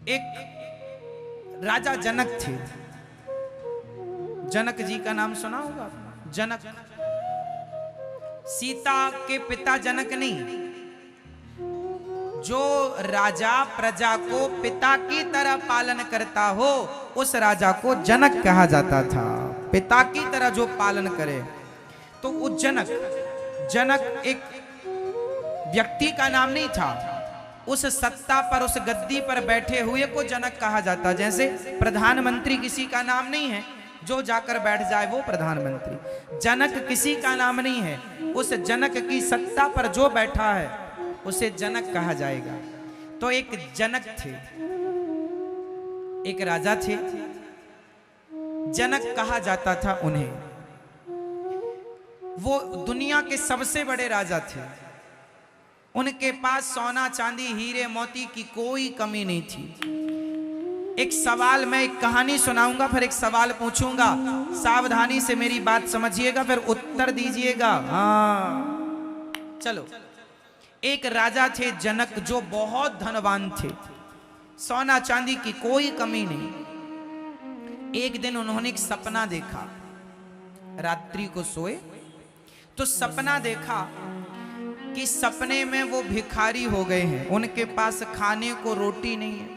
एक राजा जनक थे। जनक जी का नाम सुना होगा? जनक सीता के पिता जनक नहीं, जो राजा प्रजा को पिता की तरह पालन करता हो उस राजा को जनक कहा जाता था। पिता की तरह जो पालन करे तो वो जनक। जनक एक व्यक्ति का नाम नहीं था, उस सत्ता पर, उस गद्दी पर बैठे हुए को जनक कहा जाता। जैसे प्रधानमंत्री किसी का नाम नहीं है, जो जाकर बैठ जाए वो प्रधानमंत्री। जनक किसी का नाम नहीं है, उस जनक की सत्ता पर जो बैठा है उसे जनक कहा जाएगा। तो एक जनक थे, एक राजा थे, जनक कहा जाता था उन्हें। वो दुनिया के सबसे बड़े राजा थे। उनके पास सोना चांदी हीरे मोती की कोई कमी नहीं थी। एक सवाल, मैं एक कहानी सुनाऊंगा, फिर एक सवाल पूछूंगा, सावधानी से मेरी बात समझिएगा, फिर उत्तर दीजिएगा। हाँ चलो। एक राजा थे जनक, जो बहुत धनवान थे, सोना चांदी की कोई कमी नहीं। एक दिन उन्होंने एक सपना देखा। रात्रि को सोए तो सपना देखा कि सपने में वो भिखारी हो गए हैं, उनके पास खाने को रोटी नहीं है।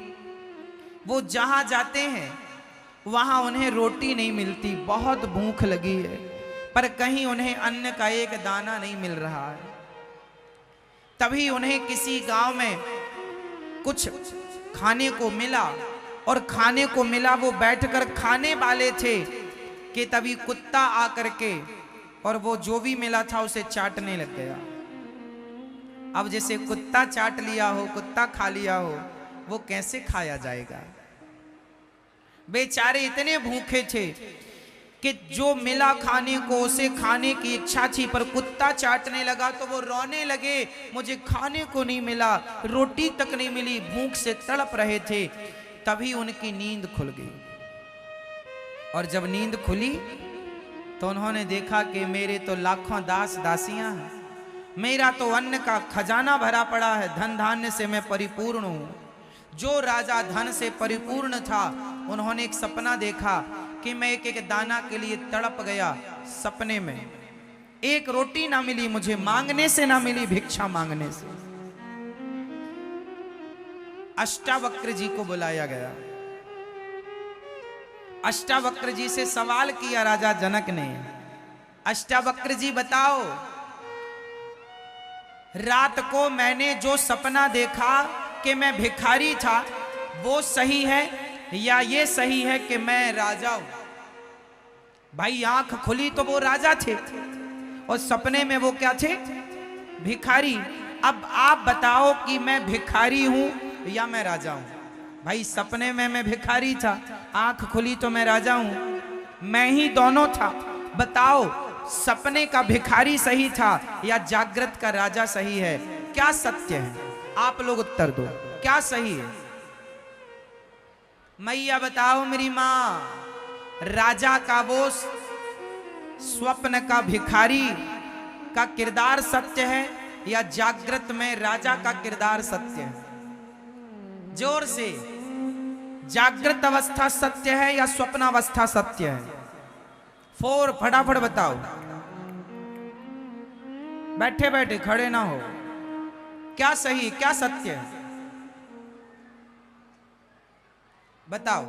वो जहां जाते हैं वहां उन्हें रोटी नहीं मिलती, बहुत भूख लगी है, पर कहीं उन्हें अन्न का एक दाना नहीं मिल रहा है। तभी उन्हें किसी गांव में कुछ खाने को मिला, और खाने को मिला, वो बैठकर खाने वाले थे कि तभी कुत्ता आकर के और वो जो भी मिला था उसे चाटने लग गया। अब जैसे कुत्ता चाट लिया हो, कुत्ता खा लिया हो, वो कैसे खाया जाएगा? बेचारे इतने भूखे थे कि जो मिला खाने को उसे खाने की इच्छा थी, पर कुत्ता चाटने लगा तो वो रोने लगे, मुझे खाने को नहीं मिला, रोटी तक नहीं मिली, भूख से तड़प रहे थे। तभी उनकी नींद खुल गई, और जब नींद खुली तो उन्होंने देखा कि मेरे तो लाखों दास दासियां हैं, मेरा तो अन्न का खजाना भरा पड़ा है, धन धान्य से मैं परिपूर्ण हूं। जो राजा धन से परिपूर्ण था, उन्होंने एक सपना देखा कि मैं एक एक दाना के लिए तड़प गया। सपने में एक रोटी ना मिली मुझे, मांगने से ना मिली, भिक्षा मांगने से। अष्टावक्र जी को बुलाया गया। अष्टावक्र जी से सवाल किया राजा जनक ने, अष्टावक्र जी बताओ, रात को मैंने जो सपना देखा कि मैं भिखारी था, वो सही है या ये सही है कि मैं राजा हूं? भाई आंख खुली तो वो राजा थे, और सपने में वो क्या थे? भिखारी। अब आप बताओ कि मैं भिखारी हूं या मैं राजा हूं? भाई सपने में मैं भिखारी था, आंख खुली तो मैं राजा हूं, मैं ही दोनों था। बताओ सपने का भिखारी सही था या जागृत का राजा सही है? क्या सत्य है? आप लोग उत्तर दो, क्या सही है? मैया बताओ मेरी मां, राजा का वो स्वप्न का भिखारी का किरदार सत्य है या जागृत में राजा का किरदार सत्य है? जोर से, जागृत अवस्था सत्य है या स्वप्न अवस्था सत्य है? फोर, फटाफट बताओ, बैठे बैठे खड़े ना हो। क्या सही, क्या सत्य है? बताओ।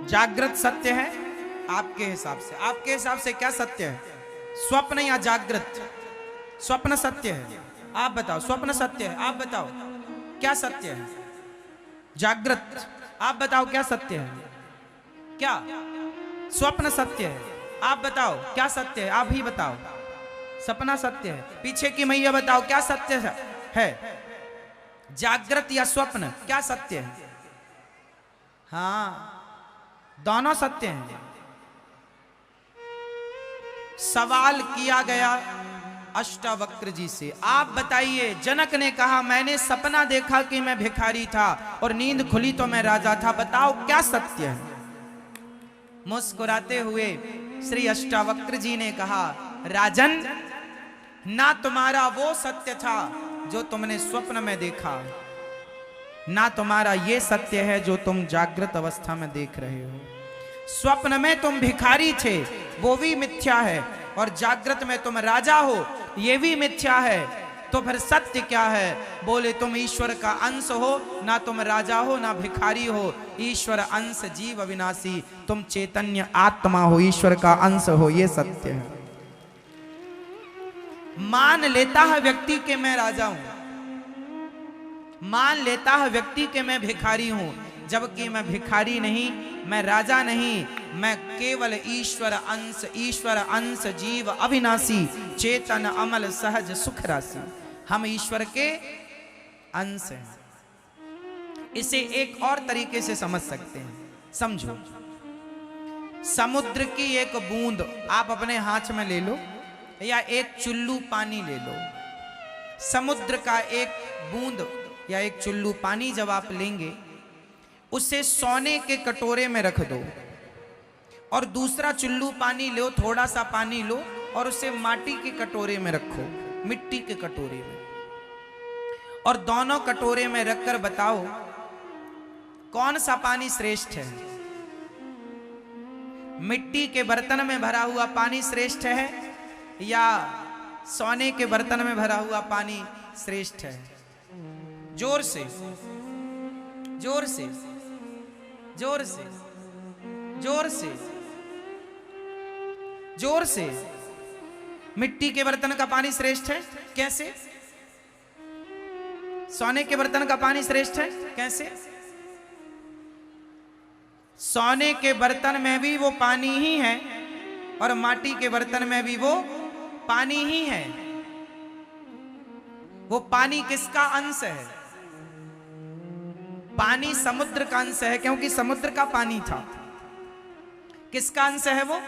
जागृत सत्य है आपके हिसाब से? आपके हिसाब से क्या सत्य है, स्वप्न या जागृत? स्वप्न सत्य है, आप बताओ। स्वप्न सत्य है, आप बताओ क्या सत्य है? जागृत, आप बताओ क्या सत्य है? क्या स्वप्न सत्य है? आप बताओ क्या सत्य है? आप ही बताओ। सपना सत्य है। पीछे की मैया बताओ क्या सत्य है, जागृत या स्वप्न? क्या सत्य है? हाँ, दोनों सत्य हैं। सवाल किया गया अष्टावक्र जी से, आप बताइए। जनक ने कहा मैंने सपना देखा कि मैं भिखारी था और नींद खुली तो मैं राजा था, बताओ क्या सत्य है? मुस्कुराते हुए श्री अष्टावक्र जी ने कहा, राजन, ना तुम्हारा वो सत्य था जो तुमने स्वप्न में देखा, ना तुम्हारा ये सत्य है जो तुम जागृत अवस्था में देख रहे हो। स्वप्न में तुम भिखारी थे, वो भी मिथ्या है, और जागृत में तुम राजा हो, ये भी मिथ्या है। तो फिर सत्य क्या है? बोले तुम ईश्वर का अंश हो, ना तुम राजा हो ना भिखारी हो। ईश्वर अंश जीव अविनाशी, तुम चैतन्य आत्मा हो, ईश्वर का अंश हो, ये सत्य है। मान लेता है व्यक्ति के मैं राजा हूं, मान लेता है व्यक्ति के मैं भिखारी हूं, जबकि मैं भिखारी नहीं, मैं राजा नहीं, मैं केवल ईश्वर अंश जीव अविनाशी, चेतन अमल सहज सुख राशि। हम ईश्वर के अंश हैं। इसे एक और तरीके से समझ सकते हैं, समझो। समुद्र की एक बूंद आप अपने हाथ में ले लो, या एक चुल्लू पानी ले लो। समुद्र का एक बूंद या एक चुल्लू पानी जब आप लेंगे, उसे सोने के कटोरे में रख दो, और दूसरा चुल्लू पानी लो, थोड़ा सा पानी लो, और उसे माटी के कटोरे में रखो, मिट्टी के कटोरे में, और दोनों कटोरे में रखकर बताओ कौन सा पानी श्रेष्ठ है? मिट्टी के बर्तन में भरा हुआ पानी श्रेष्ठ है, या सोने के बर्तन में भरा हुआ पानी श्रेष्ठ है? जोर से, जोर से, जोर से, जोर से, जोर से। मिट्टी के बर्तन का पानी श्रेष्ठ है, कैसे? सोने के बर्तन का पानी श्रेष्ठ है, कैसे? सोने के बर्तन में भी वो पानी ही है, और माटी के बर्तन में भी वो पानी ही है। वो पानी किसका अंश है? पानी समुद्र का अंश है, क्योंकि समुद्र का पानी था। किसका अंश है वो?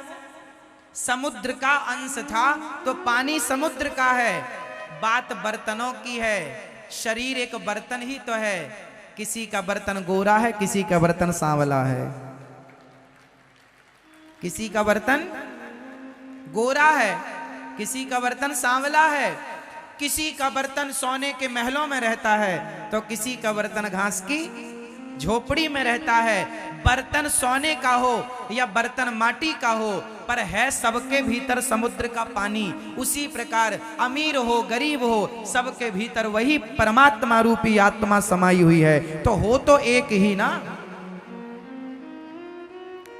समुद्र का अंश था, तो पानी समुद्र का है। बात बर्तनों की है, शरीर एक बर्तन ही तो है। किसी का बर्तन गोरा है, किसी का बर्तन सांवला है। किसी का बर्तन गोरा है, किसी का बर्तन सांवला है। किसी का बर्तन सोने के महलों में रहता है, तो किसी का बर्तन घास की झोपड़ी में रहता है। बर्तन सोने का हो या बर्तन माटी का हो, पर है सबके भीतर समुद्र का पानी। उसी प्रकार अमीर हो गरीब हो, सबके भीतर वही परमात्मा रूपी आत्मा समाई हुई है। तो हो तो एक ही ना,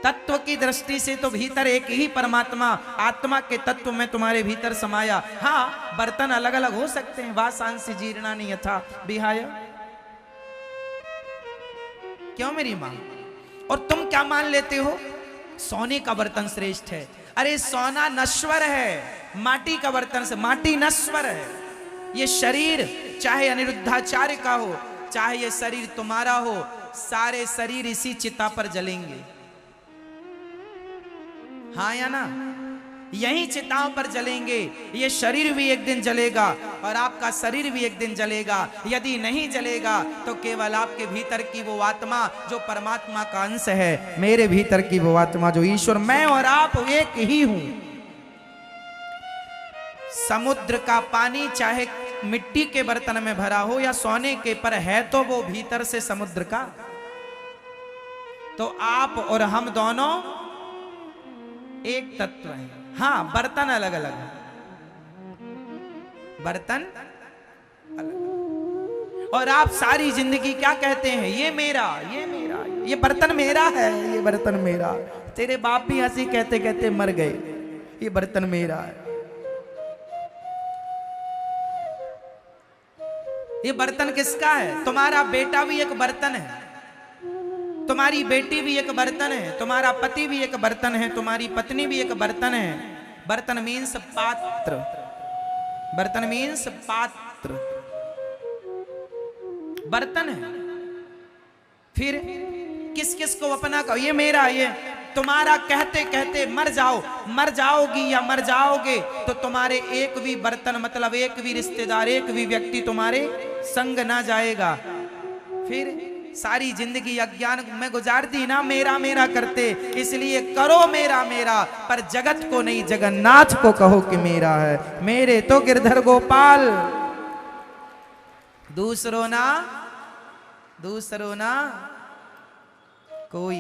तत्व की दृष्टि से तो भीतर एक ही परमात्मा, आत्मा के तत्व में तुम्हारे भीतर समाया। हाँ, बर्तन अलग अलग हो सकते हैं। वासांसि जीर्णानि यथा विहाय। क्यों मेरी मां? और तुम क्या मान लेते हो? सोने का बर्तन श्रेष्ठ है। अरे सोना नश्वर है, माटी का बर्तन से, माटी नश्वर है। ये शरीर चाहे अनिरुद्धाचार्य का हो, चाहे ये शरीर तुम्हारा हो, सारे शरीर इसी चिता पर जलेंगे। हाँ या ना? यही चिताओं पर जलेंगे। ये शरीर भी एक दिन जलेगा, और आपका शरीर भी एक दिन जलेगा। यदि नहीं जलेगा तो केवल आपके भीतर की वो आत्मा जो परमात्मा का अंश है, मेरे भीतर की वो आत्मा जो ईश्वर, मैं और आप एक ही हूं। समुद्र का पानी चाहे मिट्टी के बर्तन में भरा हो या सोने के, पर है तो वो भीतर से समुद्र का। तो आप और हम दोनों एक तत्व है। हाँ, बर्तन अलग अलग है, बर्तन अलग। और आप सारी जिंदगी क्या कहते हैं? ये मेरा, ये मेरा, ये बर्तन मेरा है, ये बर्तन मेरा। तेरे बाप भी हंसी कहते कहते मर गए, ये बर्तन मेरा है। ये बर्तन किसका है? तुम्हारा बेटा भी एक बर्तन है, तुम्हारी बेटी भी एक बर्तन है, तुम्हारा पति भी एक बर्तन है, तुम्हारी पत्नी भी एक बर्तन है। बर्तन मीन्स पात्र, बर्तन मीन्स पात्र, बर्तन है। फिर किस किस को अपना कहो? ये मेरा, ये तुम्हारा कहते कहते मर जाओ, मर जाओगी या मर जाओगे तो तुम्हारे एक भी बर्तन, मतलब एक भी रिश्तेदार, एक भी व्यक्ति तुम्हारे संग ना जाएगा। फिर सारी जिंदगी अज्ञान में गुजार दी ना, मेरा मेरा करते। इसलिए करो मेरा मेरा, पर जगत को नहीं, जगन्नाथ को कहो कि मेरा है। मेरे तो गिरधर गोपाल, दूसरों ना दूसरो ना कोई।